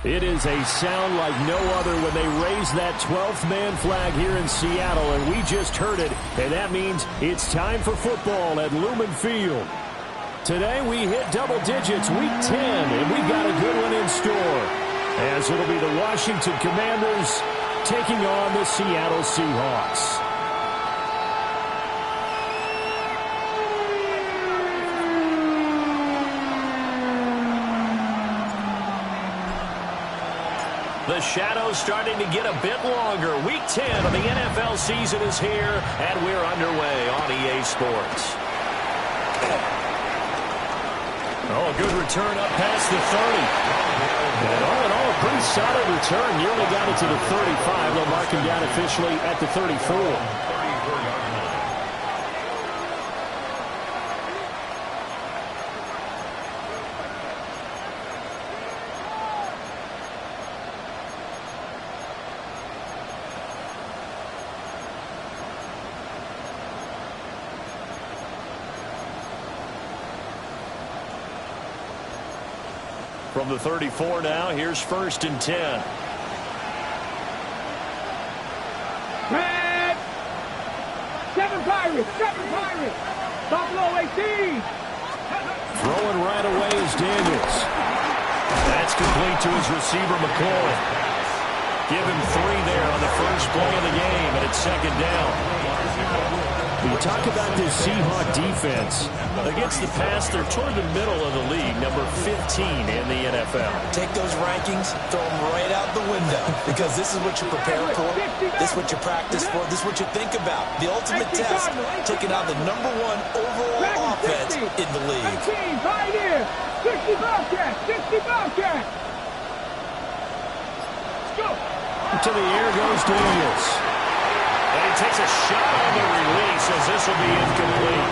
It is a sound like no other when they raise that 12th man flag here in Seattle, and we just heard it, and that means it's time for football at Lumen Field. Today we hit double digits, week 10, and we've got a good one in store, as it'll be the Washington Commanders taking on the Seattle Seahawks. The shadow's starting to get a bit longer. Week 10 of the NFL season is here, and we're underway on EA Sports. Oh, good return up past the 30. And all in all, a pretty solid return. Nearly got it to the 35. They'll mark him down officially at the 34. From the 34 now, here's 1st and 10. Red! 7 Pirates! 7 Pirates! Buffalo 18! Throwing right away is Daniels. That's complete to his receiver, McCoy. Give him 3 there on the first play of the game, and it's 2nd down. When you talk about this Seahawk defense, against the pass, they're toward the middle of the league, number 15 in the NFL. Take those rankings, throw them right out the window, because this is what you prepare for, this is what you practice for, this is what you think about. The ultimate test, taking on the #1 overall offense in the league. 18, Pioneer, 60 Bobcats, 60 Bobcats. Go. To the air goes Daniels. And he takes a shot on the release as this will be incomplete.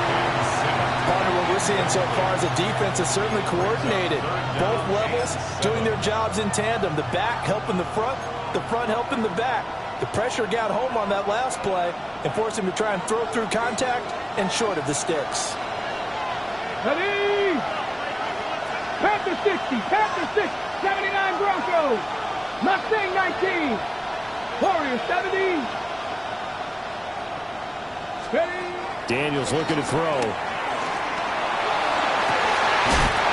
Partner, what we're seeing so far is the defense is certainly coordinated. Both levels doing their jobs in tandem. The back helping the front helping the back. The pressure got home on that last play and forced him to try and throw through contact and short of the sticks. Ready? Panther 60, Panther 6, 79 Broncos. Mustang 19, Warriors 70. Daniels looking to throw.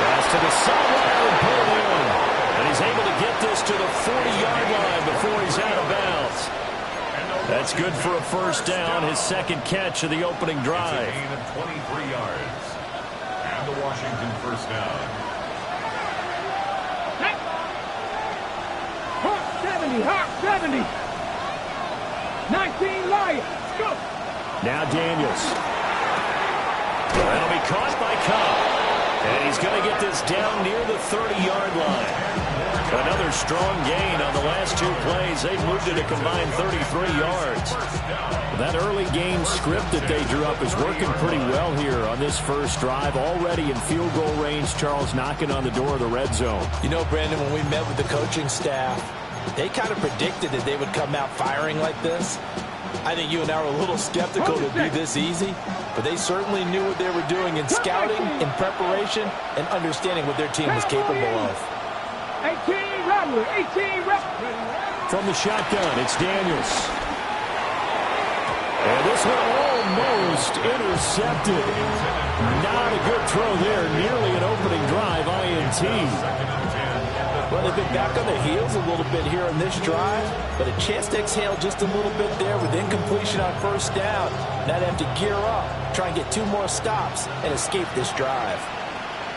Pass to the sideline and pulled in. And he's able to get this to the 40-yard line before he's out of bounds. That's good for a 1st down, his 2nd catch of the opening drive. It's a gain of 23 yards. And the Washington 1st down. Hawk 70, Hawk 70. 19 Lions, go. Now Daniels. That'll be caught by Cobb. And he's going to get this down near the 30-yard line. Another strong gain on the last 2 plays. They've moved it a combined 33 yards. That early game script that they drew up is working pretty well here on this first drive. Already in field goal range, Charles knocking on the door of the red zone. You know, Brandon, when we met with the coaching staff, they kind of predicted that they would come out firing like this. I think you and I were a little skeptical it would be this easy, but they certainly knew what they were doing in scouting, in preparation, and understanding what their team was capable of. 18 Robbery, 18 Robbery. From the shotgun, it's Daniels. And this one almost intercepted. Not a good throw there, nearly an opening drive INT. Well, they've been back on their heels a little bit here on this drive, but a chance to exhale just a little bit there with incompletion on 1st down. Now they have to gear up, try and get 2 more stops, and escape this drive.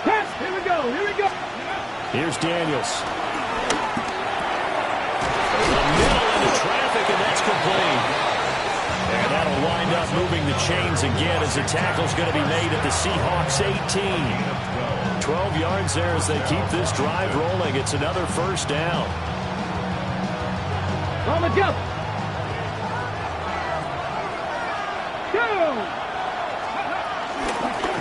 Pass, here we go, here we go. Here's Daniels. The middle into traffic, and that's complete. And that'll wind up moving the chains again as the tackle's going to be made at the Seahawks 18. 12 yards there as they keep this drive rolling. It's another 1st down. On the jump. Go.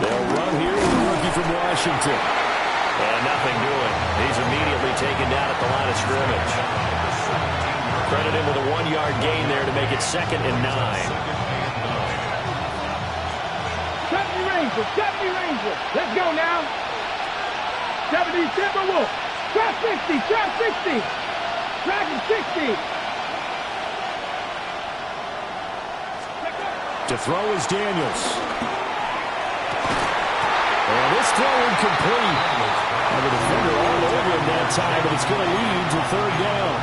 They'll run here with the rookie from Washington. And nothing doing. He's immediately taken down at the line of scrimmage. Credit him with a 1-yard gain there to make it 2nd and 9. 70 Rangers, 70 Rangers. Let's go now. 70 Timberwolves. Trap 60, trap 60. Trap 60. To throw is Daniels. And this throw incomplete. And the defender all over him that time, but it's going to lead to third down.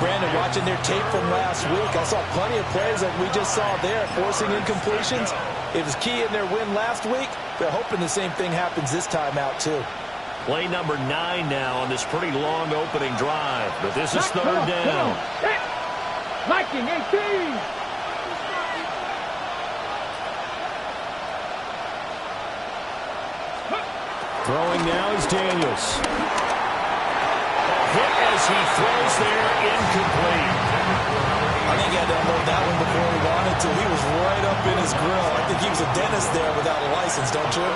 Brandon, watching their tape from last week, I saw plenty of plays like we just saw there, forcing incompletions. It was key in their win last week. They're hoping the same thing happens this time out, too. Play number 9 now on this pretty long opening drive. But this is third down. Viking 18. Throwing now is Daniels. Hit as he throws there, incomplete. I think he had to unload that one before he wanted to. He was right up in his grill. I think he was a dentist there without a license, don't you?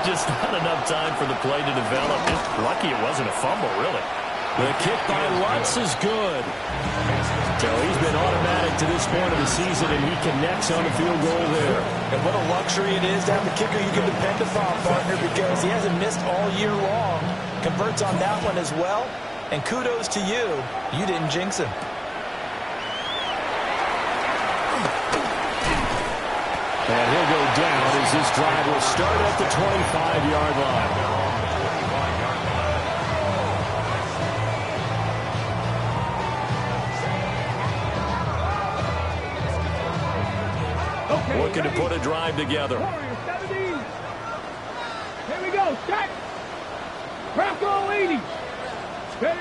Just not enough time for the play to develop. Just lucky it wasn't a fumble, really. The kick by Lutz is good. So he's been automatic to this point of the season, and he connects on the field goal there. And what a luxury it is to have a kicker you can depend upon, partner, because he hasn't missed all year long. Converts on that one as well. And kudos to you. You didn't jinx him. And he'll go down as this drive will start at the 25-yard line. Looking to put a drive together. Here we go. Set. Crack all 80. Steady.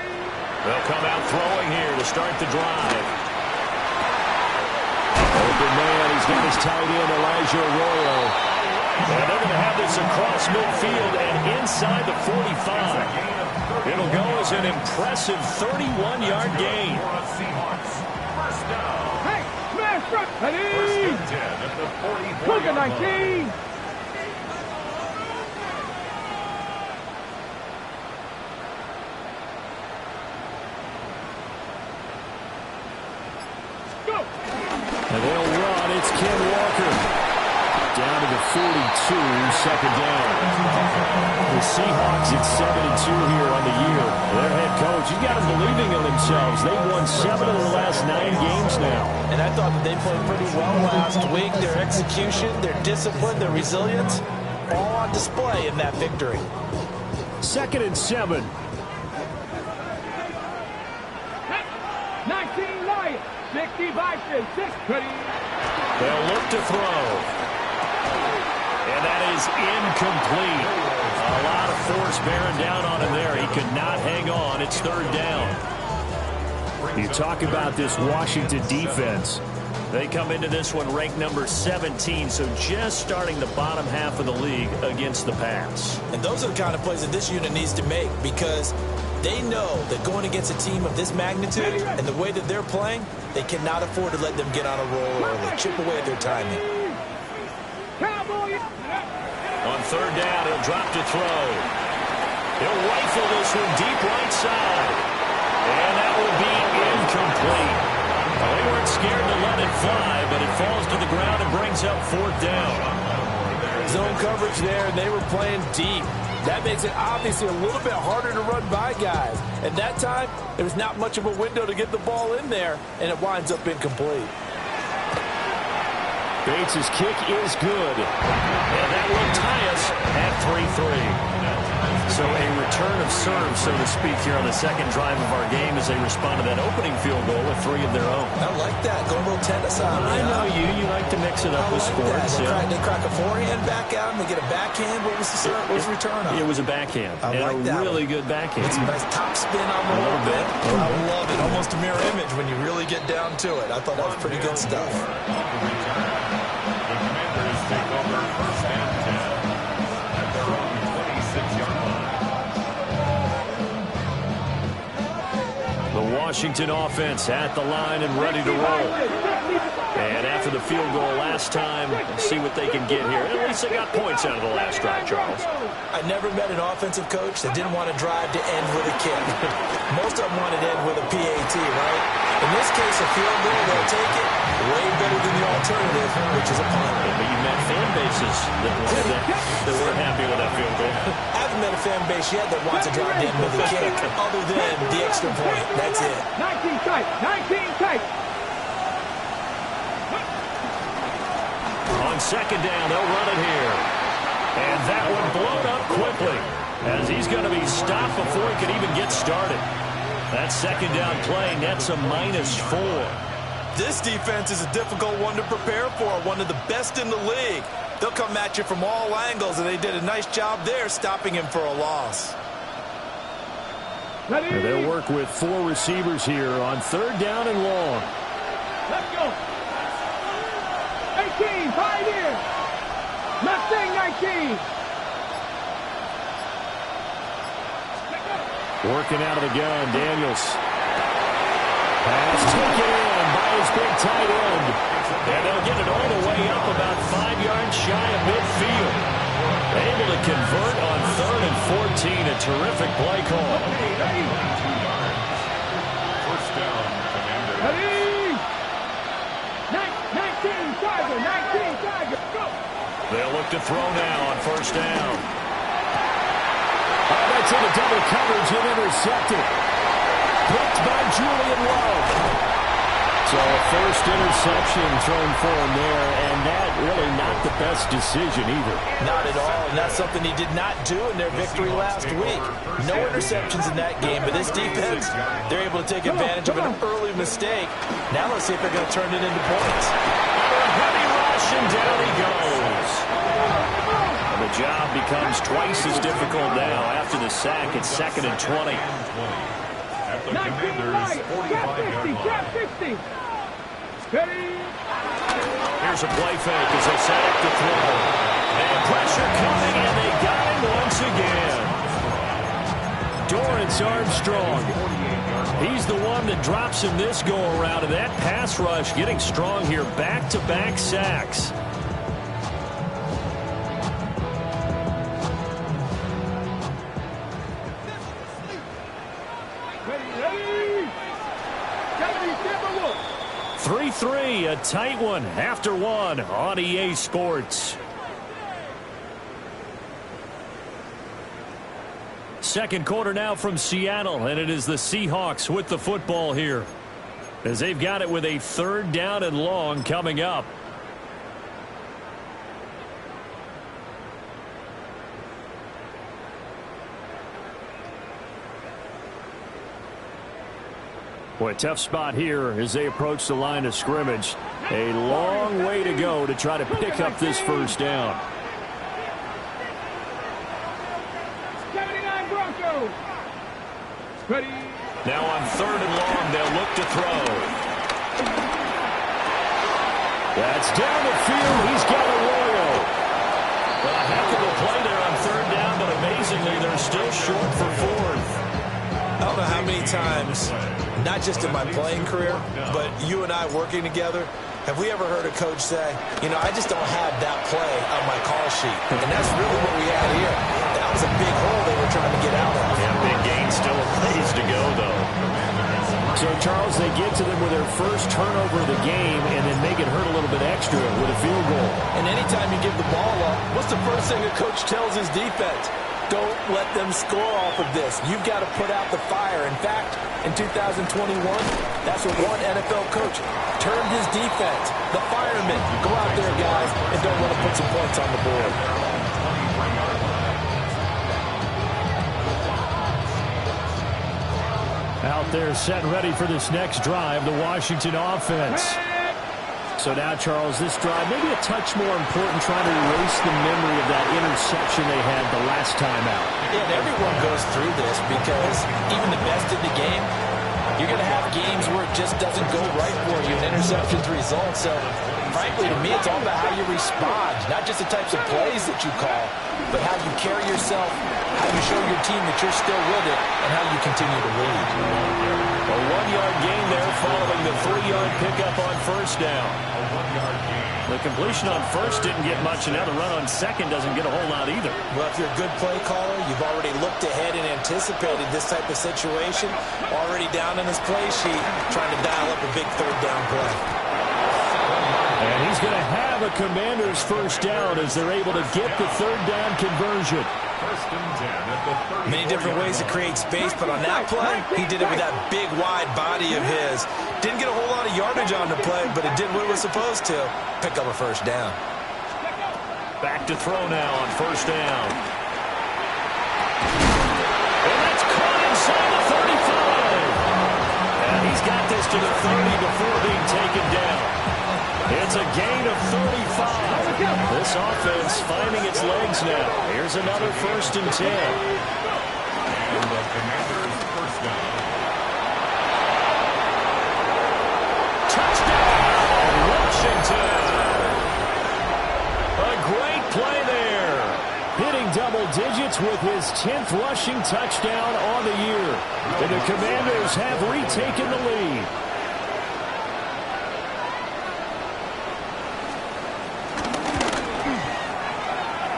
They'll come out throwing here to start the drive. Open man. He's got his tight end, Elijah Arroyo. And they're going to have this across midfield and inside the 45. It'll go as an impressive 31-yard gain. Hey, smash right. Ready. Look at 19. And they'll run. It's Ken Walker. Down to the 42, second down. The Seahawks at 7-2 here on the year. Their head coach, he's got them believing in themselves. They've won 7 of the last 9 games now. And I thought that they played pretty well last week. Their execution, their discipline, their resilience, all on display in that victory. 2nd and 7. 19 Lions. 60 Vikings. 6. Ready. They'll look to throw. And that is incomplete. A lot of force bearing down on him there. He could not hang on. It's third down. You talk about this Washington defense. They come into this one ranked number 17, so just starting the bottom half of the league against the pass. And those are the kind of plays that this unit needs to make, because they know that going against a team of this magnitude and the way that they're playing, they cannot afford to let them get on a roll early, chip away at their timing. On third down, he'll drop to throw. He'll rifle this one deep right side. And that will be incomplete. Well, they weren't scared to let it fly, but it falls to the ground and brings up fourth down. Zone coverage there, and they were playing deep. That makes it obviously a little bit harder to run by guys. At that time, there was not much of a window to get the ball in there, and it winds up incomplete. Bates' kick is good. And that will tie us at 3-3. So a return of serve, so to speak, here on the second drive of our game as they respond to that opening field goal with 3 of their own. I like that, going a little tennis on me. I know you like to mix it up with sports. They crack a forehand back out, and they get a backhand. What was the serve? What was the return on? It was a backhand. I like and that a really one. good backhand. It's a nice top spin on the little bit. I love it. Almost a mirror image when you really get down to it. I thought that was pretty good stuff. Take over first and 10 at their own 26-yard line. The Washington offense at the line and ready to roll. And after the field goal last time, see what they can get here. At least they got points out of the last drive, Charles. I never met an offensive coach that didn't want to drive to end with a kick. Most of them wanted to end with a PAT, right? In this case, a field goal, they'll take it way better than the alternative, which is a punt. But you met fan bases that weren't happy with that field goal. I haven't met a fan base yet that wants a drop-in with a kick other than the extra point. That's it. 19 tight. 19 tight. On second down, they'll run it here. And that one blown up quickly as he's going to be stopped before he can even get started. That second down play nets a -4. This defense is a difficult one to prepare for, one of the best in the league. They'll come at you from all angles, and they did a nice job there stopping him for a loss. And they'll work with 4 receivers here on third down and long. Let's go. 18, 5 here. Mustang 19. Working out of the gun, Daniels. Pass taken in by his big tight end. And they'll get it all the way up about 5 yards shy of midfield. Able to convert on 3rd and 14. A terrific play call. First down, Commanders. Ready. 19, Tiger. 19, Tiger. Go. They'll look to throw now on first down. Oh, that's into double coverage and intercepted. Picked by Julian Love. So a first interception thrown for him there, and that really not the best decision either. Not at all, and that's something he did not do in their victory last week. No interceptions in that game, but this defense, they're able to take advantage of an early mistake. Now let's see if they're going to turn it into points. Heavy rush, and down he goes. And the job becomes twice as difficult now after the sack. It's 2nd and 20. At the 19 Commanders' right. 45-yard 50, line. cap 50. Ready. Here's a play fake as they set up to throw. And pressure coming, and they got him once again. Dorrance Armstrong. He's the one that drops him this go-around, and that pass rush getting strong here. Back-to-back sacks. Ready. 3-3, a tight one after one on EA Sports. Second quarter now from Seattle, and it is the Seahawks with the football here, as they've got it with a third down and long coming up. Boy, tough spot here as they approach the line of scrimmage. A long way to go to try to pick up this first down. 79 Broncos. Ready. Now on 3rd and long, they'll look to throw. That's down the field. He's got Arroyo. Well, a heck of a play there on 3rd down, but amazingly, they're still short for 4th. I don't know how many times, not just in my playing career, but you and I working together, have we ever heard a coach say, you know, I just don't have that play on my call sheet. And that's really what we had here. That was a big hole they were trying to get out of. Yeah, big gain, still a ways to go, though. So, Charles, they get to them with their first turnover of the game and then make it hurt a little bit extra with a field goal. And anytime you give the ball up, what's the first thing a coach tells his defense? Don't let them score off of this. You've got to put out the fire. In fact, in 2021, that's what one NFL coach turned his defense. The firemen. Go out there, guys, and don't let them put some points on the board. Out there set ready for this next drive, the Washington offense. So now, Charles, this drive maybe a touch more important, trying to erase the memory of that interception they had the last time out. Yeah, and everyone goes through this because even the best in the game, you're going to have games where it just doesn't go right for you and interceptions result. So, frankly, to me, it's all about how you respond, not just the types of plays that you call, but how you carry yourself, how you show your team that you're still with it, and how you continue to lead. Well, 1-yard gain there following the 3-yard pickup on first down. A 1-yard gain. The completion on first didn't get much, and now the run on second doesn't get a whole lot either. Well, if you're a good play caller, you've already looked ahead and anticipated this type of situation. Already down in his play sheet, trying to dial up a big third down play. And he's going to have a Commander's first down as they're able to get the third down conversion. First and 10 at the 34. Many different ways to create space, but on that play, he did it with that big, wide body of his. Didn't get a whole lot of yardage on the play, but it did what it was supposed to. Pick up a first down. Back to throw now on first down. And that's caught inside the 35. And he's got this to the 30 before being taken down. It's a gain of 35. This offense finding its legs now. Here's another first and 10. And the Commanders' first down. Touchdown, Washington. A great play there. Hitting double digits with his 10th rushing touchdown on the year. And the Commanders have retaken the lead.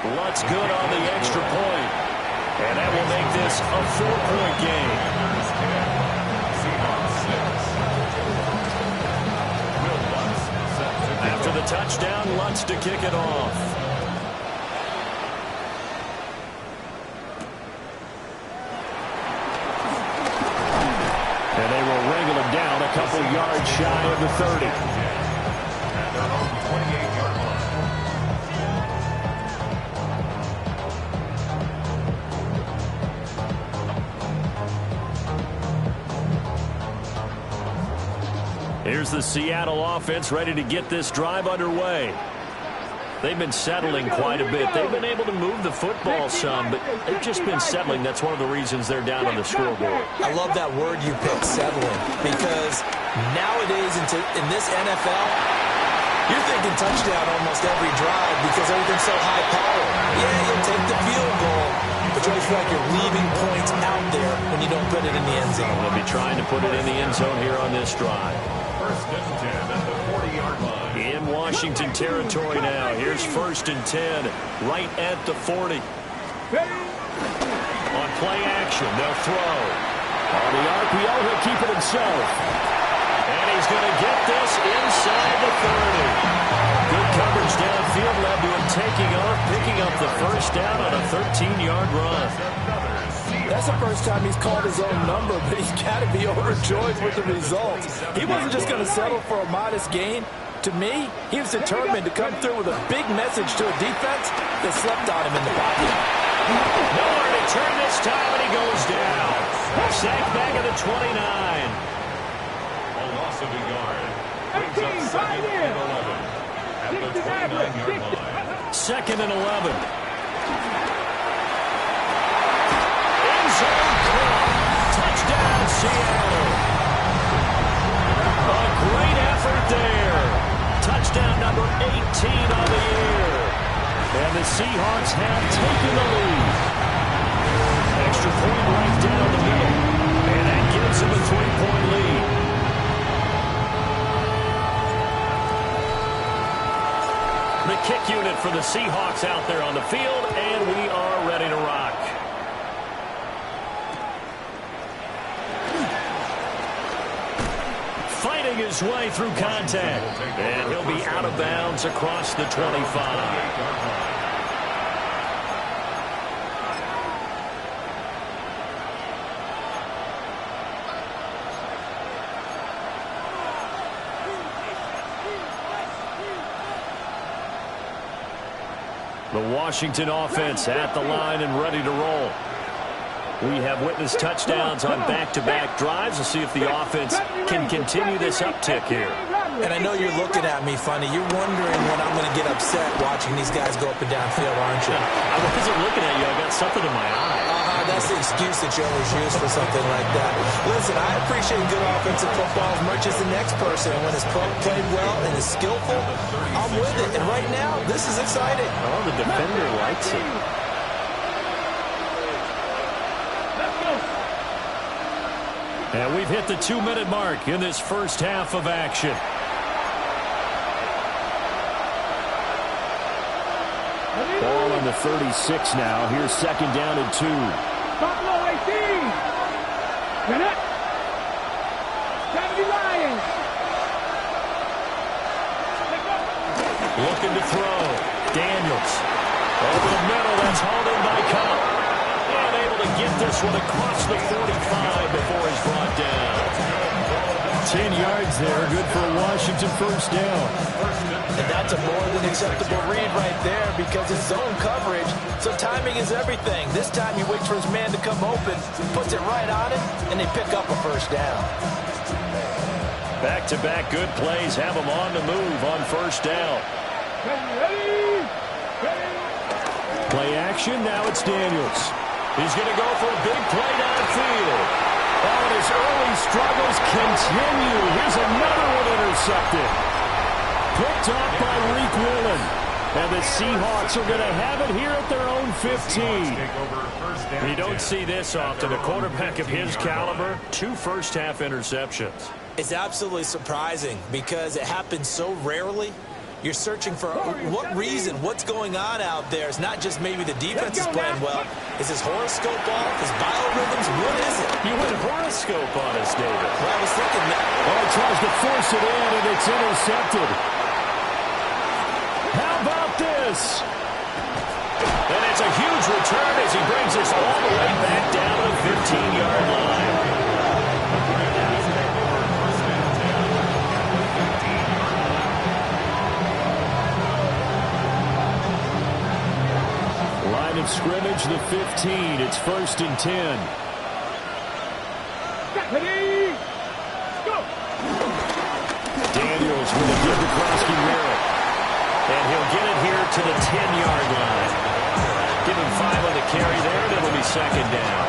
Lutz good on the extra point. And that will make this a 4-point game. After the touchdown, Lutz to kick it off. And they will wrangle him down a couple yards shy of the 30. At their own 28-yard line. Here's the Seattle offense ready to get this drive underway. They've been settling quite a bit. They've been able to move the football some, but they've just been settling. That's one of the reasons they're down on the scoreboard. I love that word you picked, settling, because nowadays in this NFL, you're thinking touchdown almost every drive because everything's so high power. Yeah, you'll take the field goal, but you always feel like you're leaving points out there when you don't put it in the end zone. They'll be trying to put it in the end zone here on this drive. First and 10 at the 40-yard line. In Washington territory now. Here's first and 10 right at the 40. On play action, they'll throw. On the RPO, he'll keep it himself. And he's going to get this inside the 30. Good coverage downfield led to him taking off, picking up the first down on a 13-yard run. That's the first time he's called his own number, but he's got to be overjoyed with the results. He wasn't just going to settle for a modest gain. To me, he was determined to come through with a big message to a defense that slept on him in the pocket. Nowhere to turn this time, and he goes down. Sacked back at the 29. A loss of a yard. Brings up second and 11 at the 29-yard line. Second and 11. Touchdown, Seattle. A great effort there. Touchdown number 18 on the year. And the Seahawks have taken the lead. Extra point right down the middle. And that gives them a 3-point lead. The kick unit for the Seahawks out there on the field, and we are ready to rock. Fighting his way through contact. And he'll be out of bounds across the 25. The Washington offense at the line and ready to roll. We have witnessed touchdowns on back-to-back drives. We'll see if the offense can continue this uptick here. And I know you're looking at me funny. You're wondering when I'm going to get upset watching these guys go up and down field, aren't you? I wasn't looking at you. I got something in my eye. That's the excuse that you always use for something like that. Listen, I appreciate good offensive football as much as the next person. And when it's played well and is skillful, I'm with it. And right now, this is exciting. Oh, the defender likes it. And we've hit the 2-minute mark in this first half of action. Ball on the 36 now. Here's second down and 2. Buffalo 18. Minute. 70 Lions. Looking to throw. Daniels. Over the middle. That's hauled in by Cup. And able to get this one across the 45 before he's brought down. 10 yards there. Good for a Washington first down. And that's a more than acceptable read right there because it's zone coverage, so timing is everything. This time he waits for his man to come open, puts it right on him, and they pick up a first down. Back-to-back good plays have him on the move on first down. Ready. Play action. Now it's Daniels. He's going to go for a big play downfield. Oh, and his early struggles continue. Here's another one intercepted. Picked off by Reek Woolen. And the Seahawks are going to have it here at their own 15. You don't see this often. A quarterback of his caliber, 2 first-half interceptions. It's absolutely surprising because it happens so rarely. You're searching for what reason, what's going on out there. It's not just maybe the defense is playing well. Is his horoscope off? His biorhythms? What is it? You went horoscope on us, David. Well, I was thinking that. Oh, he tries to force it in, and it's intercepted. How about this? And it's a huge return as he brings us all the way back down to the 15-yard line. Line of scrimmage, the 15. It's 1st and 10. Ready. Go. Daniels with a give to Krosky Merritt. And he'll get it here to the 10-yard line. Give him 5 on the carry there, and it'll be second down.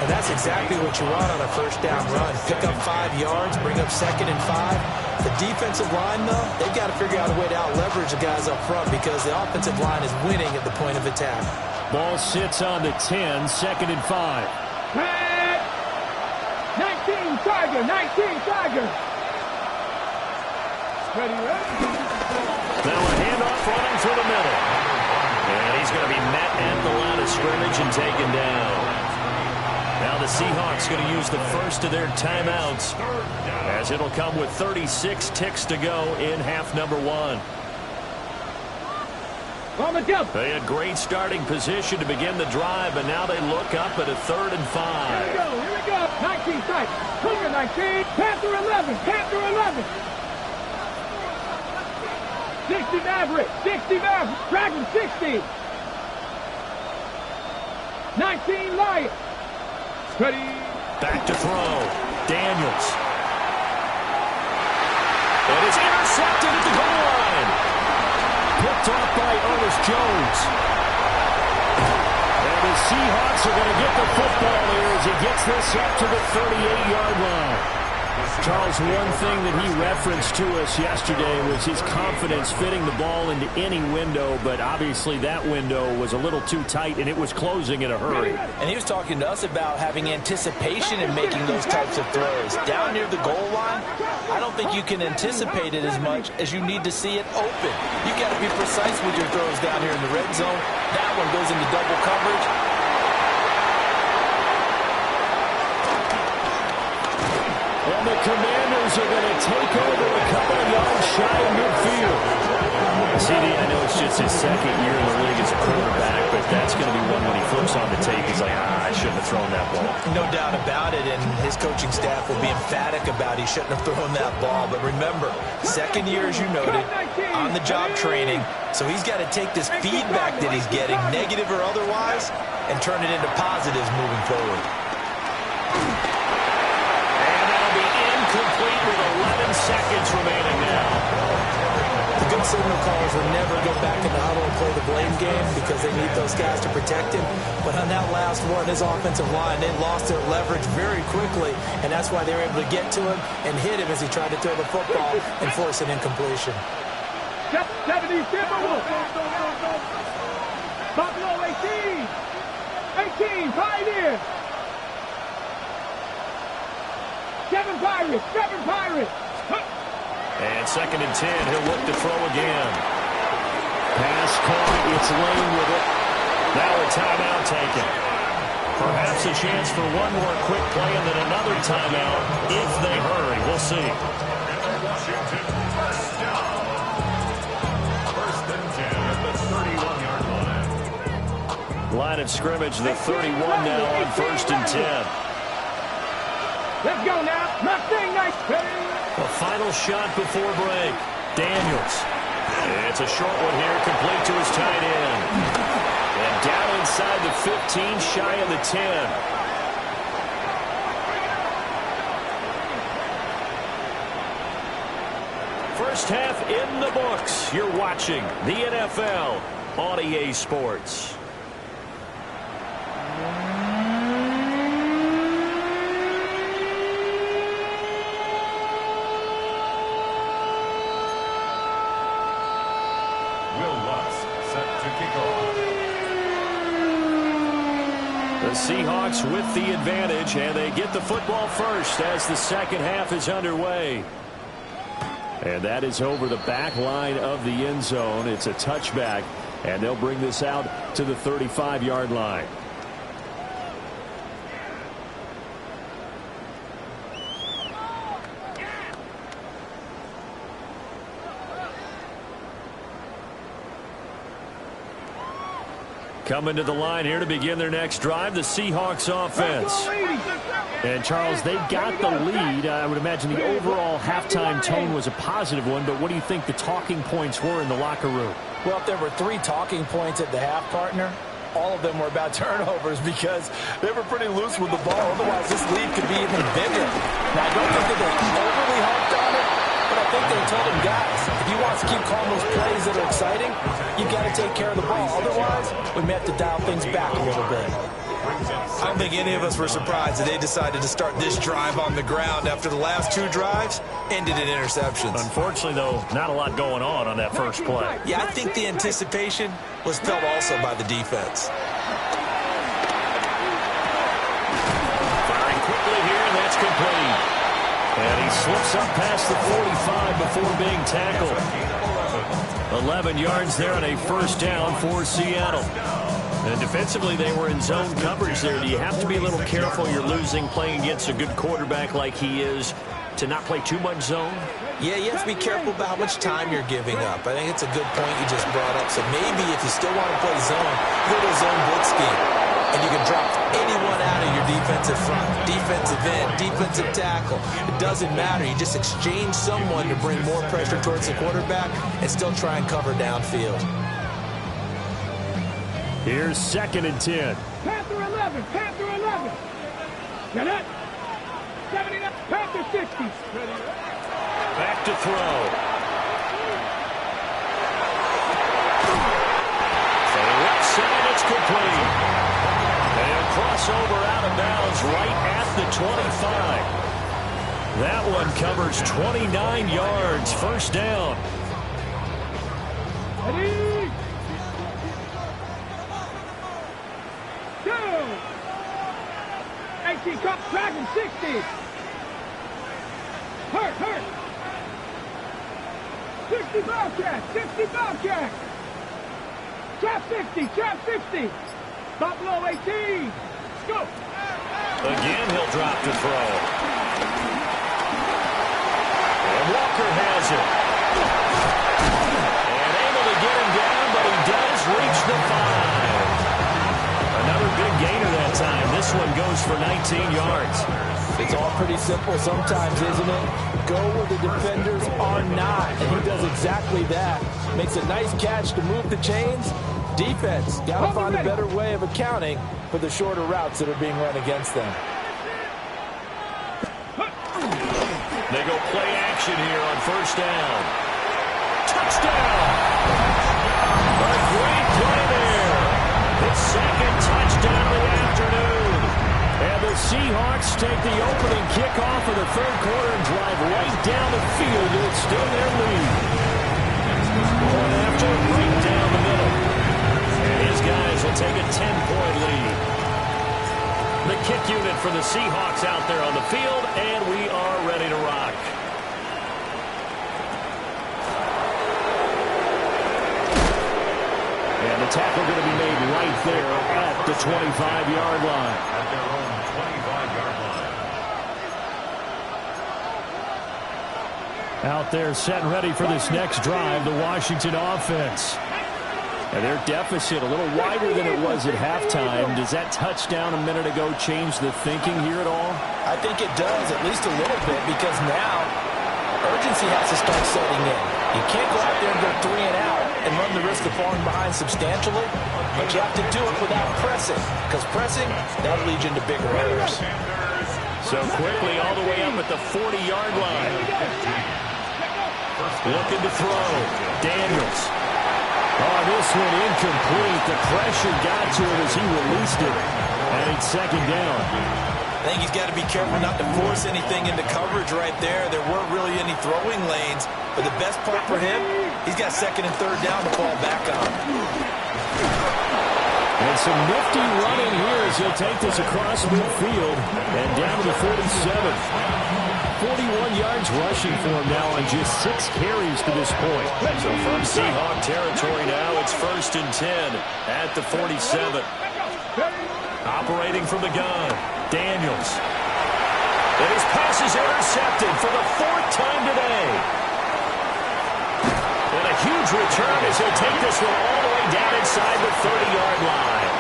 And that's exactly what you want on a first down run. Pick up 5 yards, bring up 2nd and 5. The defensive line, though, they've got to figure out a way to out-leverage the guys up front because the offensive line is winning at the point of attack. Ball sits on the 10, 2nd and 5. Pat. 19 Tiger. 19 Tiger. Ready. Now a handoff running through the middle. And he's going to be met at the line of scrimmage and taken down. Now the Seahawks going to use the first of their timeouts as it'll come with 36 ticks to go in half number 1. On the jump. They had great starting position to begin the drive, but now they look up at a 3rd and 5. Here we go. 19 Tiger. Cougar 19. Panther 11. Panther 11. 60 Maverick. 60 Maverick. Dragon 60. 19 Lion. Ready. Back to throw. Daniels. And it's intercepted at the goal line. Picked off by Ernest Jones. And the Seahawks are going to get the football here as he gets this up to the 38-yard line. Charles, one thing that he referenced to us yesterday was his confidence fitting the ball into any window, but obviously that window was a little too tight, and it was closing in a hurry. And he was talking to us about having anticipation in making those types of throws. Down near the goal line, I don't think you can anticipate it as much as you need to see it open. You got to be precise with your throws down here in the red zone. That one goes into double coverage. And the Commanders are going to take over a couple of yards shy of midfield. CD, I know it's just his second year in the league as a quarterback, but that's going to be one when he flips on the tape. He's like, I shouldn't have thrown that ball. No doubt about it, and his coaching staff will be emphatic about he shouldn't have thrown that ball. But remember, second year, as you noted, on-the-job training, so he's got to take this feedback that he's getting, negative or otherwise, and turn it into positives moving forward. Complete with 11 seconds remaining now. The good signal callers will never go back in the huddle and play the blame game because they need those guys to protect him. But on that last one, his offensive line, they lost their leverage very quickly, and that's why they were able to get to him and hit him as he tried to throw the football and force an incompletion. 70 Timberwolves. Buffalo 18. 18 Pioneers. Seven Pirates. And 2nd and 10, he'll look to throw again. Pass caught, it's Lane with it. Now a timeout taken. Perhaps a chance for one more quick play and then another timeout if they hurry. We'll see. Washington, first down. First and 10 at the 31-yard line. Line of scrimmage, the 31 now on 1st and 10. Let's go now. Mustang, nice play. A final shot before break. Daniels. It's a short one here, complete to his tight end. And down inside the 15, shy of the 10. First half in the books. You're watching the NFL on EA Sports. The Seahawks with the advantage, and they get the football first as the second half is underway. And that is over the back line of the end zone. It's a touchback, and they'll bring this out to the 35-yard line. Coming to the line here to begin their next drive, the Seahawks offense. And, Charles, they've got the lead. I would imagine the overall halftime tone was a positive one, but what do you think the talking points were in the locker room? Well, if there were 3 talking points at the half, partner, all of them were about turnovers because they were pretty loose with the ball. Otherwise, this lead could be even bigger. Now, I don't think that they overly harped on it, but I think they told him, guys, if you want to keep calling those plays that are exciting, you've got to take care of the ball. Otherwise, we may have to dial things back a little bit. I don't think any of us were surprised that they decided to start this drive on the ground after the last 2 drives ended in interceptions. Unfortunately, though, not a lot going on that first play. Yeah, I think the anticipation was felt also by the defense. Firing quickly here, and that's complete. And he slips up past the 45 before being tackled. 11 yards there on a first down for Seattle. And defensively, they were in zone coverage there. Do you have to be a little careful? You're losing playing against a good quarterback like he is to not play too much zone? Yeah, you have to be careful about how much time you're giving up. I think it's a good point you just brought up. So maybe if you still want to play zone, go to a zone blitz scheme. And you can drop anyone out of your defensive front, defensive end, defensive tackle. It doesn't matter. You just exchange someone to bring more pressure towards the quarterback and still try and cover downfield. Here's 2nd and 10. Panther 11. Get it. 79. Panther 60. Back to throw. Fade left side, it's complete. And crossover out of bounds right at the 25. That one covers 29 yards. First down. Ready? 2. 18 cup dragon 60. Hurt. 60 Bobcat. Trap 60. Buffalo 18. Go. Again, he'll drop to throw. And Walker has it. And able to get him down, but he does reach the 5. Another big gainer that time. This one goes for 19 yards. It's all pretty simple sometimes, isn't it? Go where the defenders are not, and he does exactly that. Makes a nice catch to move the chains. Defense, got to find a better way of accounting for the shorter routes that are being run against them. They go play action here on first down. Touchdown! A great play there. His second touchdown of the afternoon. And the Seahawks take the opening kickoff of the third quarter and drive right down the field to extend their lead. Going after right down the middle. And his guys will take a 10-point lead. The kick unit for the Seahawks out there on the field, and we are tackle going to be made right there at the 25-yard line. At their own 25-yard line. Out there set and ready for this next drive, the Washington offense. And their deficit a little wider than it was at halftime. Does that touchdown a minute ago change the thinking here at all? I think it does, at least a little bit, because now urgency has to start setting in. You can't go out there and go 3 and out and run the risk of falling behind substantially, but you have to do it without pressing, because pressing, that'll lead you into bigger errors. So quickly all the way up at the 40-yard line. Looking to throw. Daniels. Oh, this one incomplete. The pressure got to him as he released it. And it's second down. I think he's got to be careful not to force anything into coverage right there. There weren't really any throwing lanes. But the best part for him, he's got second and third down to fall back on. And some nifty running here as he'll take this across midfield and down to the 47. 41 yards rushing for him now on just 6 carries to this point. So from Seahawk territory now, it's 1st and 10 at the 47. Operating from the gun, Daniels. And his pass is intercepted for the 4th time today. And a huge return as he'll take this one all the way down inside the 30-yard line.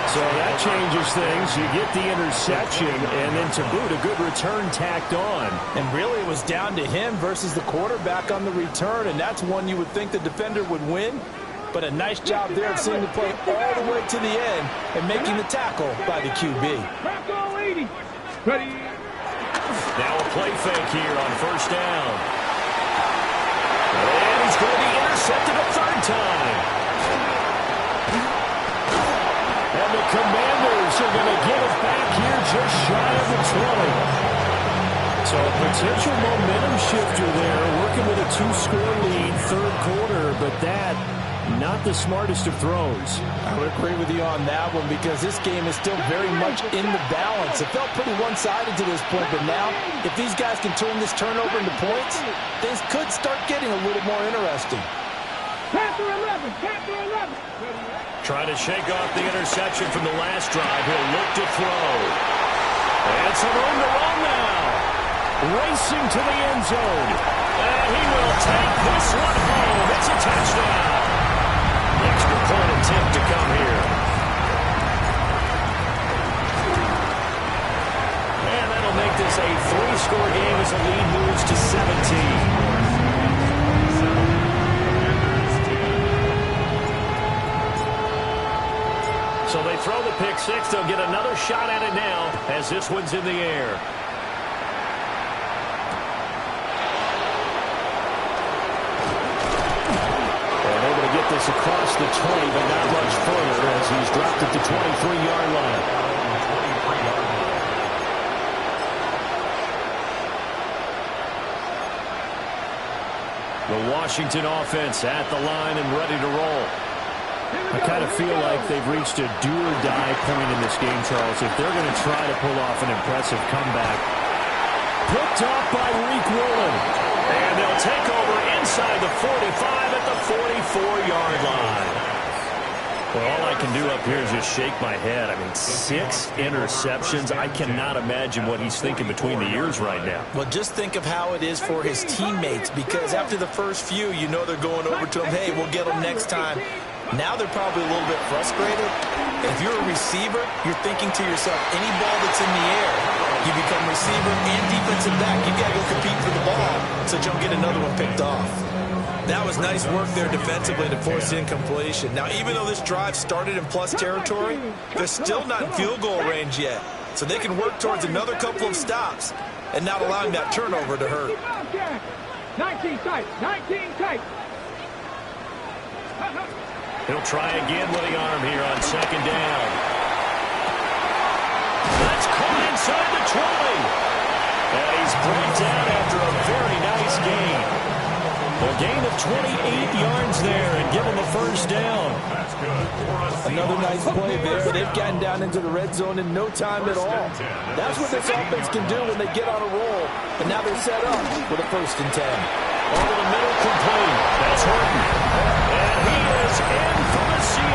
So that changes things. You get the interception, and then to boot, a good return tacked on. And really, it was down to him versus the quarterback on the return, and that's one you would think the defender would win. But a nice job there of seeing the play all the way to the end and making the tackle by the QB. Now a play fake here on 1st down. And he's going to be intercepted a 3rd time. And the Commanders are going to get it back here just shy of the 20. So a potential momentum shifter there, working with a 2-score lead, 3rd quarter, but that, not the smartest of throws. I would agree with you on that one because this game is still very much in the balance. It felt pretty one-sided to this point, but now, if these guys can turn this turnover into points, things could start getting a little more interesting. Panther 11, Panther 11. Trying to shake off the interception from the last drive. He'll look to throw. And some room to run now. Racing to the end zone. And he will take this one home. It's a touchdown. Extra point attempt to come here. And that'll make this a 3-score game as the lead moves to 17. So they throw the pick six. They'll get another shot at it now as this one's in the air. And able to get this across the 20, but not much further as he's dropped at the 23-yard line. The Washington offense at the line and ready to roll. I kind of feel like they've reached a do-or-die point in this game, Charles. If they're going to try to pull off an impressive comeback. Picked off by Reek Woolen. And they'll take over inside the 45 at the 44-yard line. Well, all I can do up here is just shake my head. I mean, 6 interceptions. I cannot imagine what he's thinking between the ears right now. Well, just think of how it is for his teammates, because after the first few, you know they're going over to him, hey, we'll get them next time. Now they're probably a little bit frustrated. And if you're a receiver, you're thinking to yourself, any ball that's in the air, you become receiver and defensive back. You've got to go compete for the ball so you don't get another one picked off. That was nice work there defensively to force incompletion. Now, even though this drive started in plus territory, they're still not in field goal range yet. So they can work towards another couple of stops and not allowing that turnover to hurt. 19 tight, 19 tight. He'll try again with the arm here on 2nd down. That's caught inside the 20. And he's brought down after a very nice gain. A gain of 28 yards there and give him a 1st down. Another nice play there. They've gotten down into the red zone in no time at all. That's what this offense can do when they get on a roll. And now they're set up with a 1st and 10. Over the middle, complete. That's Horton. And he is in for the season.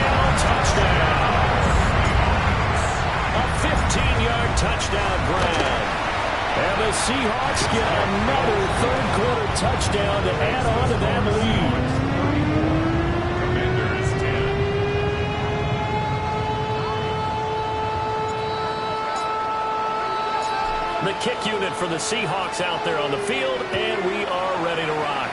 15-yard touchdown grab. And the Seahawks get another third-quarter touchdown to add on to that lead. Commanders 10. The kick unit for the Seahawks out there on the field, and we are ready to rock.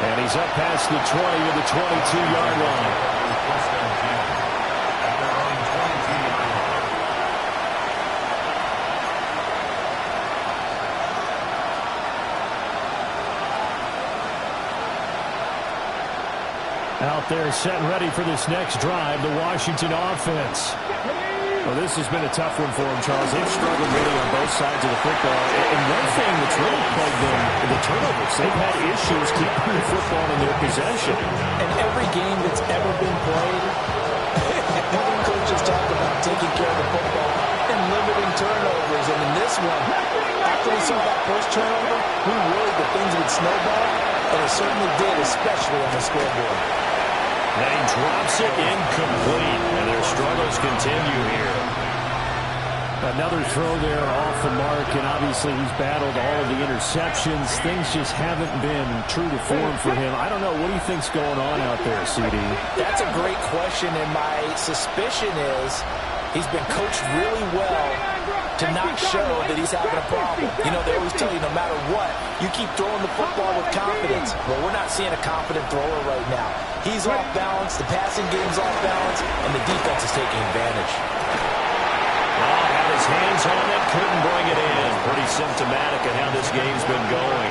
And he's up past the 20 to the 22-yard line. Out there set and ready for this next drive, the Washington offense. Well, this has been a tough one for them, Charles. They've struggled really on both sides of the football. And one thing that's really plagued them, the turnovers. They've had issues keeping the football in their possession. And every game that's ever been played, coaches talk about taking care of the football and limiting turnovers. And in this one, after we saw that first turnover, we worried that things would snowball, and it certainly did, especially on the scoreboard. And he drops it incomplete, and their struggles continue here. Another throw there off the mark, and obviously he's battled all of the interceptions. Things just haven't been true to form for him. I don't know. What do you think's going on out there, CD? That's a great question, and my suspicion is he's been coached really well to not show that he's having a problem. You know, they always tell you no matter what, you keep throwing the football with confidence. Well, we're not seeing a confident thrower right now. He's off balance, the passing game's off balance, and the defense is taking advantage. Oh, had his hands on it, couldn't bring it in. Pretty symptomatic of how this game's been going.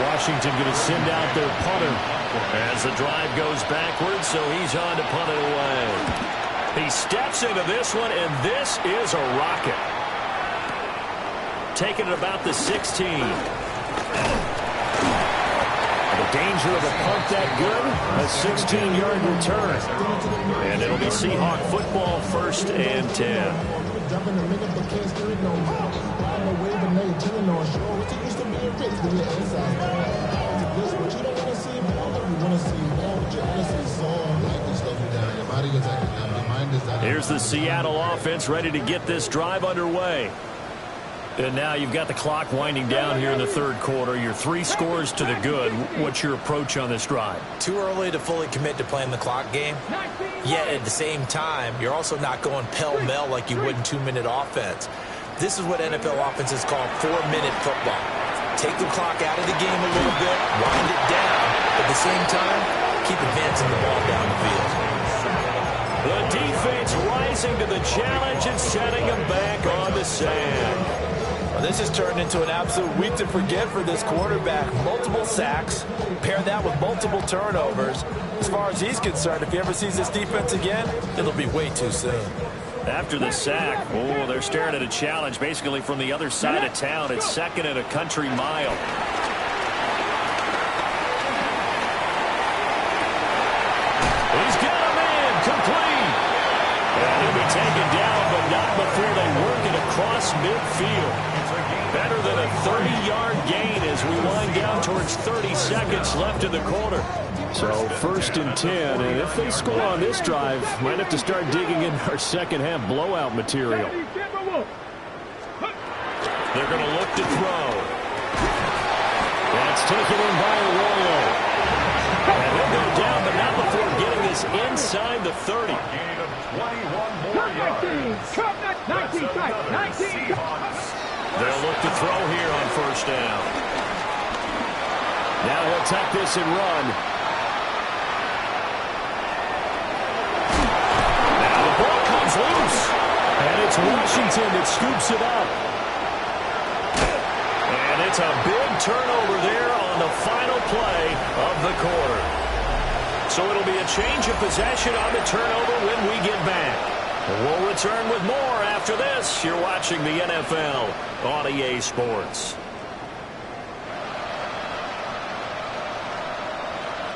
Washington going to send out their punter. As the drive goes backwards, so he's on to punt it away. He steps into this one, and this is a rocket. Taking it about the 16. The danger of a punt that good, a 16-yard return. And it'll be Seahawk football, 1st and 10. Here's the Seattle offense ready to get this drive underway. And now you've got the clock winding down here in the third quarter. Your 3 scores to the good. What's your approach on this drive? Too early to fully commit to playing the clock game. Yet at the same time, you're also not going pell-mell like you would in 2-minute offense. This is what NFL offenses call 4-minute football. Take the clock out of the game a little bit, wind it down. At the same time, keep advancing the ball down the field. The defense rising to the challenge and setting them back on the sand. Well, this has turned into an absolute week to forget for this quarterback. Multiple sacks, pair that with multiple turnovers. As far as he's concerned, if he ever sees this defense again, it'll be way too soon. After the sack, oh, they're staring at a challenge basically from the other side of town. It's 2nd and a country mile. He's got a man complete. And he'll be taken down, but not before they work it across midfield. Better than a 30-yard gain as we wind down towards 30 seconds left in the quarter. So 1st and 10, and if they score on this drive, might have to start digging in our second-half blowout material. They're going to look to throw. That's taken in by Arroyo. And he'll go down, but not before getting this inside the 30. Gain of 21 more yards. 19. They'll look to throw here on 1st down. Now he'll tuck this and run. Now the ball comes loose. And it's Washington that scoops it up. And it's a big turnover there on the final play of the quarter. So it'll be a change of possession on the turnover when we get back. We'll return with more after this. You're watching the NFL on EA Sports.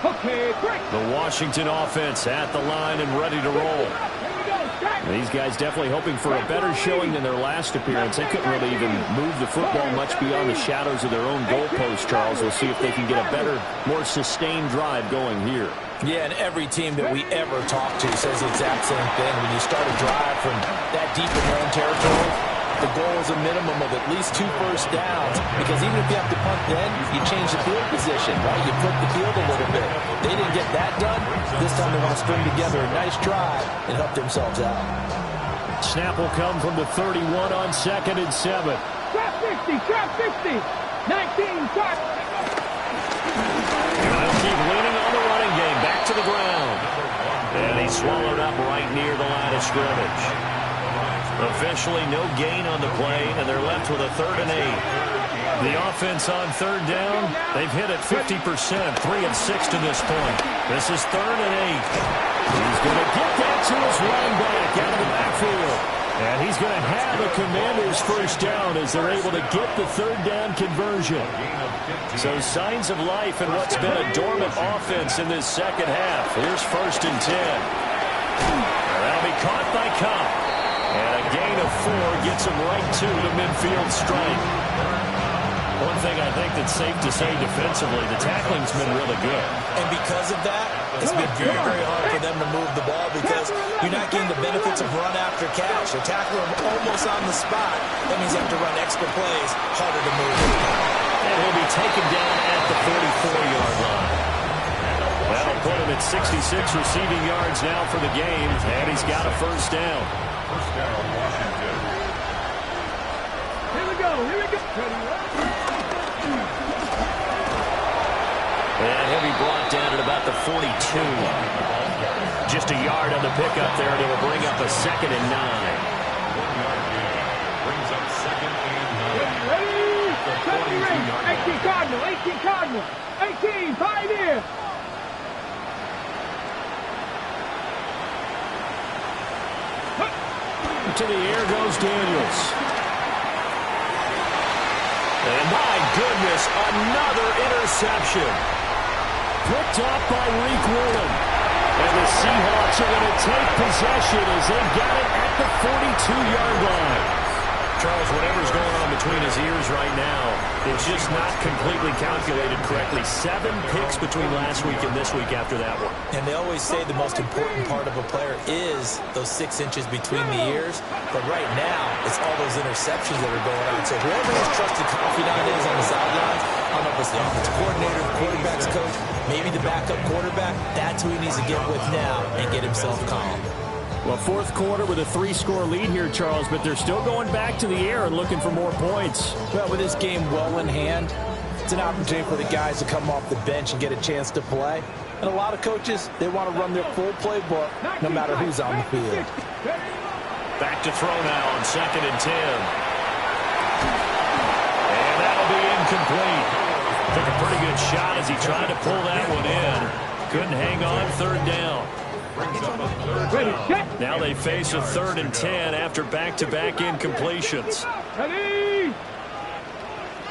Okay, break. The Washington offense at the line and ready to roll. Here we go. These guys definitely hoping for a better showing than their last appearance. They couldn't really even move the football much beyond the shadows of their own goalpost, Charles. We'll see if they can get a better, more sustained drive going here. Yeah, and every team that we ever talk to says the exact same thing. When you start a drive from that deep in your own territory, the goal is a minimum of at least 2 first downs, because even if you have to punt then, you change the field position, right? You flip the field a little bit. They didn't get that done. This time they want to string together a nice drive and help themselves out. Snap will come from the 31 on 2nd and 7. Trap 60, trap 60. 19, trap. They'll keep leaning on the running game. Back to the ground. And he's swallowed up right near the line of scrimmage. Officially no gain on the play, and they're left with a 3rd and 8. The offense on 3rd down, they've hit it 50%, 3 of 6 to this point. This is 3rd and 8. He's going to get that to his running back out of the backfield. And he's going to have a Commanders first down as they're able to get the 3rd down conversion. So signs of life in what's been a dormant offense in this second half. Here's 1st and 10. That'll be caught by Cobb. And a gain of 4 gets him right to the midfield stripe. One thing I think that's safe to say defensively, the tackling's been really good. And because of that, it's been very, very hard for them to move the ball because you're not getting the benefits of run after catch. You're tackling them almost on the spot. That means you have to run extra plays, harder to move. And he'll be taken down at the 44-yard line. That'll put him at 66 receiving yards now for the game, and he's got a first down. First down, Washington. Here we go, here we go. And he'll be brought down at about the 42. Just a yard on the pickup there, and it'll bring up a 2nd and 9. 1-yard gain. Brings up 2nd and 9. Ready? The 18 42-yard Cardinal, 18 Cardinal. 18, Pioneer. To the air goes Daniels. And my goodness, another interception. Picked up by Reek Woolen. And the Seahawks are going to take possession as they've got it at the 42-yard line. Charles, whatever's going on between his ears right now, it's just not completely calculated correctly. 7 picks between last week and this week after that one. And they always say the most important part of a player is those 6 inches between the ears. But right now, it's all those interceptions that are going on. So whoever his trusted confidant is on the sidelines, I don't know if it's the offensive coordinator, the quarterback's coach, maybe the backup quarterback, that's who he needs to get with now and get himself calm. Well, 4th quarter with a 3-score lead here, Charles, but they're still going back to the air and looking for more points. Well, with this game well in hand, it's an opportunity for the guys to come off the bench and get a chance to play. And a lot of coaches, they want to run their full playbook no matter who's on the field. Back to throw now on 2nd and 10. And that'll be incomplete. Took a pretty good shot as he tried to pull that one in. Couldn't hang on, 3rd down. Now they face a 3rd and 10 after back-to-back incompletions. Ready?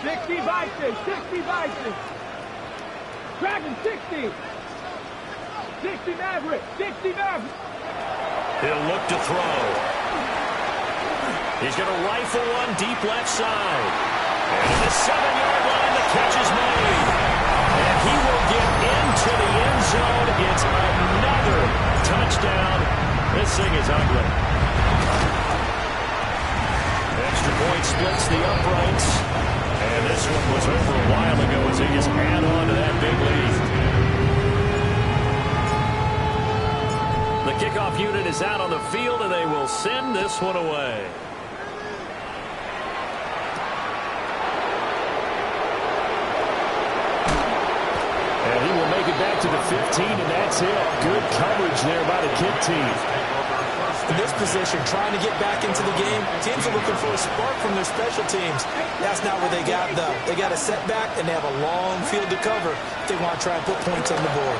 60 Vikings, 60 Vikings. Dragon 60. 60 Maverick, 60 Maverick. He'll look to throw. He's going to rifle one deep left side. And at the 7-yard line, the catch is made. And he will get into the end zone. It's another touchdown. This thing is ugly. Extra point splits the uprights. And this one was over a while ago as they just add on to that big lead. The kickoff unit is out on the field, and they will send this one away. And he will make it back to the 15, and that's it. Good coverage there by the kick team. In this position, trying to get back into the game, teams are looking for a spark from their special teams. That's not what they got, though. They got a setback, and they have a long field to cover if they want to try and put points on the board.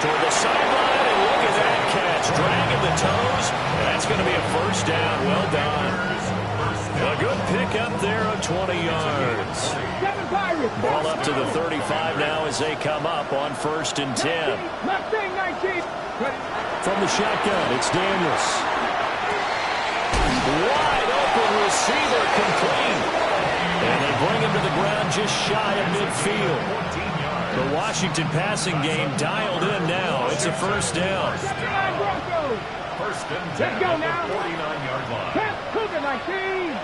Toward the sideline, and look at that catch. Dragging the toes. That's going to be a first down. Well done. A good pickup there of 20 yards. Ball up to the 35 now as they come up on 1st and 10. From the shotgun, it's Daniels. Wide open receiver complete. And they bring him to the ground just shy of midfield. The Washington passing game dialed in now. It's a 1st down. 1st and 10 Let's go now. 49-yard line. Cougar 19.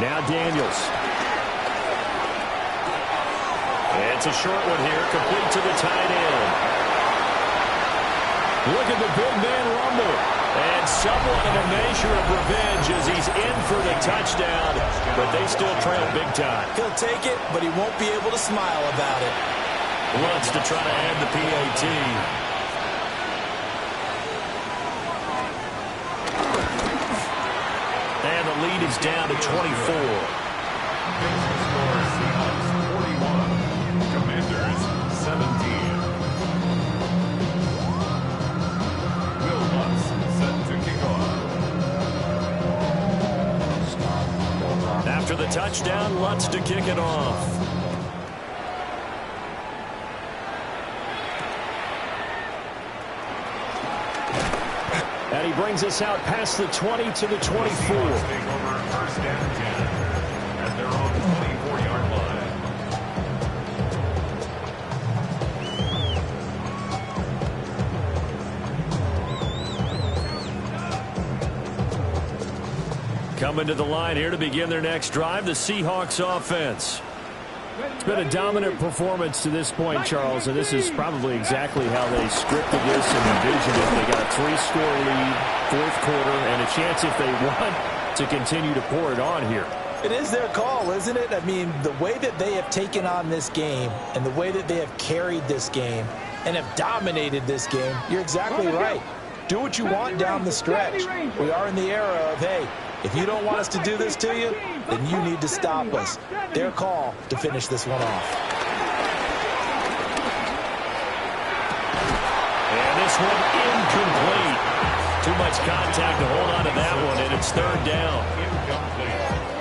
Now Daniels. It's a short one here, complete to the tight end. Look at the big man rumble. And somewhat of a measure of revenge as he's in for the touchdown, but they still trail big time. He'll take it, but he won't be able to smile about it. Wants to try to add the PAT. And the lead is down to 24. Seahawks 41. Commanders 17. Will Lutz set to kick off. After the touchdown, Lutz to kick it off. And he brings us out past the 20 to the 24. Take over 1st and 10 at their own 24-yard line. Coming to the line here to begin their next drive, the Seahawks offense. It's been a dominant performance to this point, Charles, and this is probably exactly how they scripted this and envisioned it. They got a 3-score lead, 4th quarter, and a chance if they want to continue to pour it on here. It is their call, isn't it? I mean, the way that they have taken on this game and the way that they have carried this game and have dominated this game, you're exactly right. Do what you want down the stretch. We are in the era of, hey, if you don't want us to do this to you, then you need to stop us. Their call to finish this one off. And this one incomplete. Too much contact to hold on to that one, and it's 3rd down.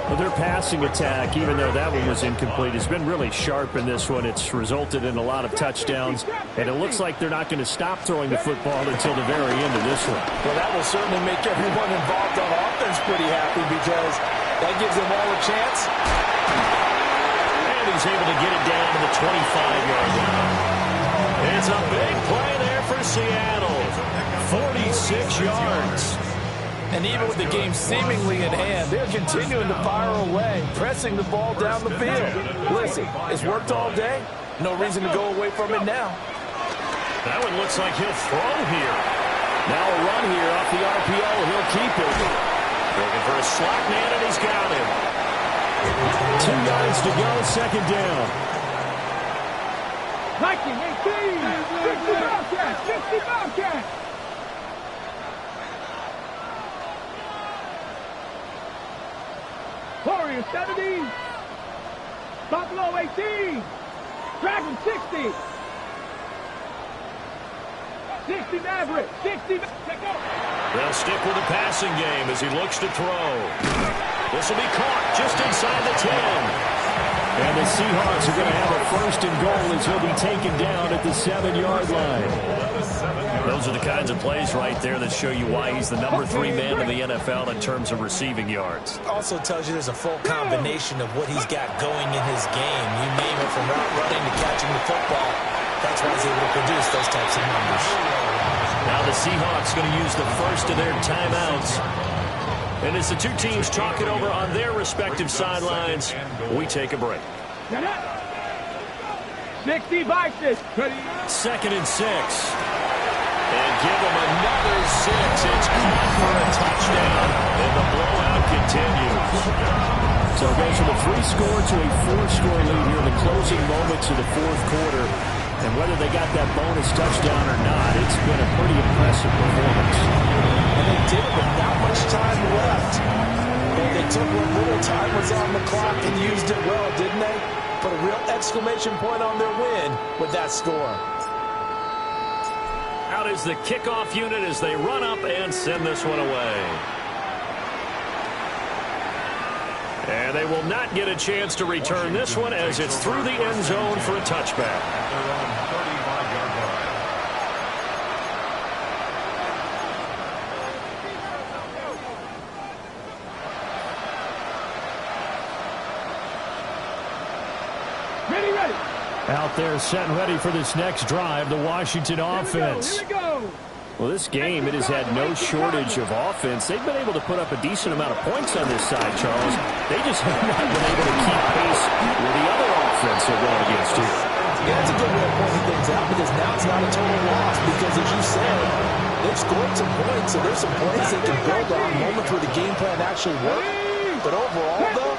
Well, their passing attack, even though that one was incomplete, has been really sharp in this one. It's resulted in a lot of touchdowns, and it looks like they're not going to stop throwing the football until the very end of this one. Well, that will certainly make everyone involved on offense pretty happy because that gives them all a chance. And he's able to get it down to the 25-yard line. It's a big play there for Seattle. 46 yards. And even with the game seemingly in hand, they're continuing to fire away, pressing the ball down the field. Listen, it's worked all day. No reason to go away from it now. That one looks like he'll throw here. Now a run here off the RPO. He'll keep it. Looking for a slot man, and he's got him. 2 yards to go, 2nd down. Viking 18. 60 Bobcats. 60 Bobcats. Warriors 70. Buffalo 18. Dragon 60. 60 Maverick. 60. They'll stick with the passing game as he looks to throw. This will be caught just inside the 10. And the Seahawks are going to have a 1st and goal as he'll be taken down at the 7-yard line. Those are the kinds of plays right there that show you why he's the number 3 man in the NFL in terms of receiving yards. Also tells you there's a full combination of what he's got going in his game. You name it, from route running to catching the football. That's why he's able to produce those types of numbers. Now the Seahawks going to use the first of their timeouts. And as the two teams talk it over on their respective sidelines, we take a break. 60 Vikings. 2nd and 6. And give them another 6. It's caught for a touchdown. And the blowout continues. So it goes from a 3-score to a 4-score lead here in the closing moments of the 4th quarter. And whether they got that bonus touchdown or not, it's been a pretty impressive performance. And they did it with not much time left. But they took what little time was on the clock and used it well, didn't they? Put a real exclamation point on their win with that score. out is the kickoff unit as they run up and send this one away. And they will not get a chance to return this one as it's through the end zone for a touchback. They're on 35-yard line. Ready. Out there set and ready for this next drive, the Washington offense. Here we go. Well, this game, it has had no shortage of offense. They've been able to put up a decent amount of points on this side, Charles. They just have not been able to keep pace with the other offense they're going against here. Yeah, that's a good way of pointing things out because now it's not a total loss because, as you said, they've scored some points, so there's some points they can build on, moments where the game plan actually worked. But overall, though,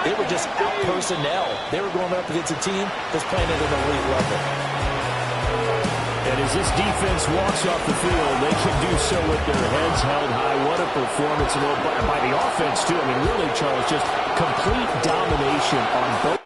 they were just out-personnel. They were going up against a team that's playing at an elite level. And as this defense walks off the field, they can do so with their heads held high. What a performance by the offense, too. I mean, really, Charles, just complete domination on both.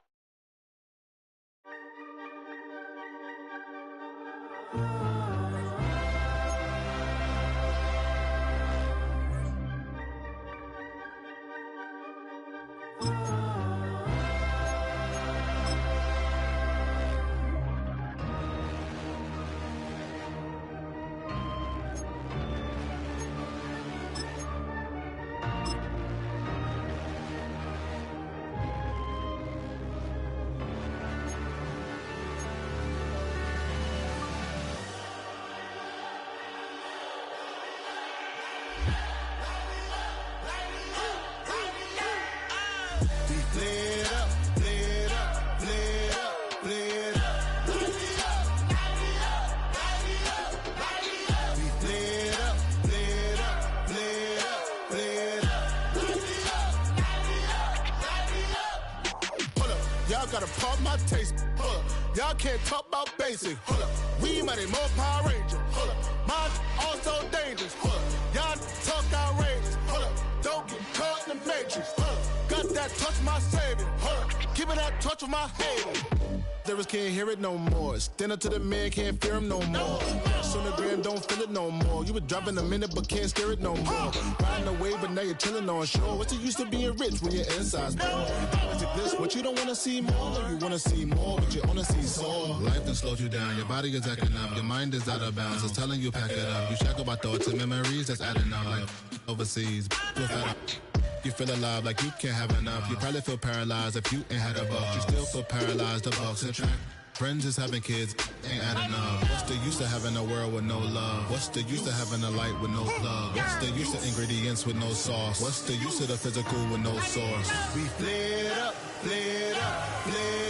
Gotta pop my taste. Y'all can't talk about basic. We might be more Power Ranger. Mine also dangerous. Y'all talk outrageous. Don't get caught in the matrix. Got that touch my savior. Keeping that touch with my haters. Lyrics can't hear it no more. Stand up to the man, can't fear him no more. On the gram, don't feel it no more. You were driving a minute, but can't steer it no more. Riding away, but now you're chilling on shore. What's the use of being rich when your inside's poor? This, what you don't want to see more. You want to see more, but you only see sore. Life done slowed you down. Your body is acting up. Your mind is out of bounds. It's telling you pack it up. You shackle by thoughts and memories that's adding up. Like overseas, you feel alive like you can't have enough. You probably feel paralyzed if you ain't had a buck. You still feel paralyzed, the bucks and track. Friends is having kids, ain't adding up. What's the use of having a world with no love? What's the use of having a light with no plug? What's the use of ingredients with no sauce? What's the use of the physical with no source? We flared up, flared up, flared up.